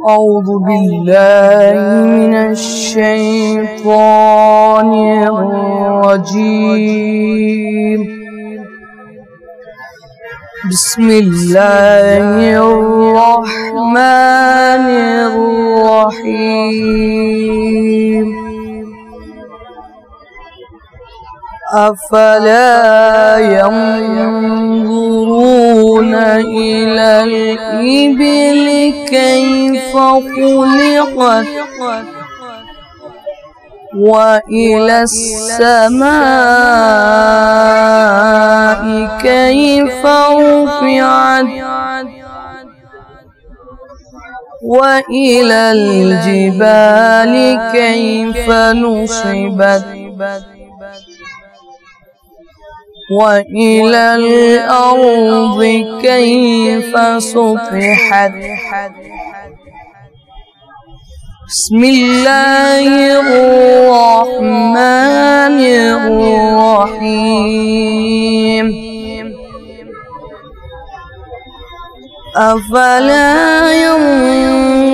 أعوذ بالله من الشيطان الرجيم. بسم الله الرحمن الرحيم. أفلا ينظرون إلى الإبل كيف خلقت وإلى السماء كيف رفعت وإلى الجبال كيف نصبت وإلى الأرض كيف سطحت. بسم الله الرحمن الرحيم. أفلا ينظرون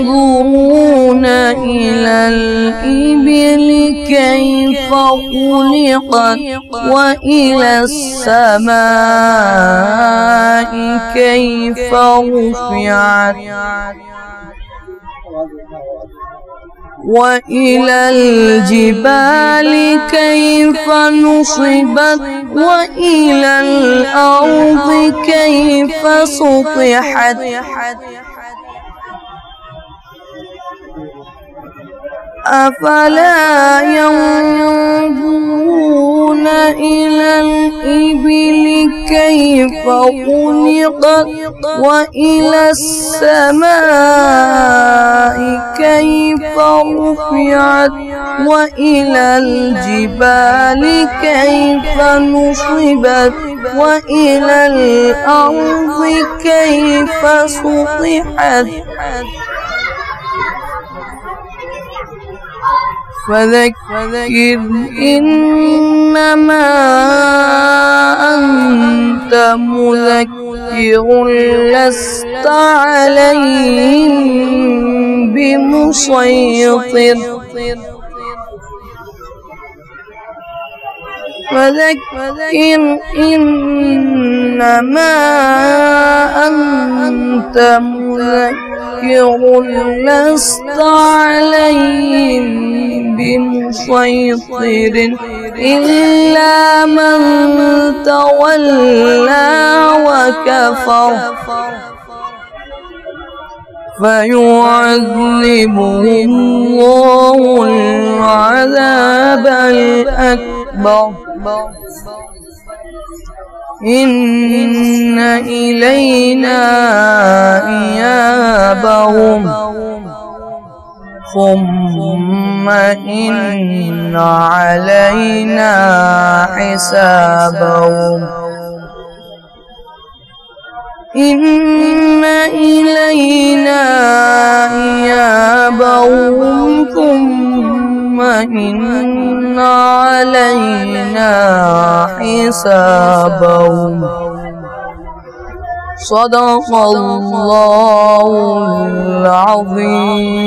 إلى الإبل كيف خلقت وإلى السماء كيف رفعت وإلى الجبال كيف نصبت وإلى الأرض كيف سطحت. أفلا ينظرون إلى الإبل كيف خلقت وإلى السماء كيف رفعت وإلى الجبال كيف نصبت وإلى الأرض كيف سطحت. فذكر إنما أنت مذكر لست عليهم بمسيطر. فذكر إنما أنت مذكر لست عليهم بمسيطر إلا من تولى وكفر فيعذبه الله العذاب الأكبر. إن إلينا إيابهم ثم إن علينا حسابهم. إن إلينا إيابهم ثم إن علينا حسابهم. صدق الله العظيم.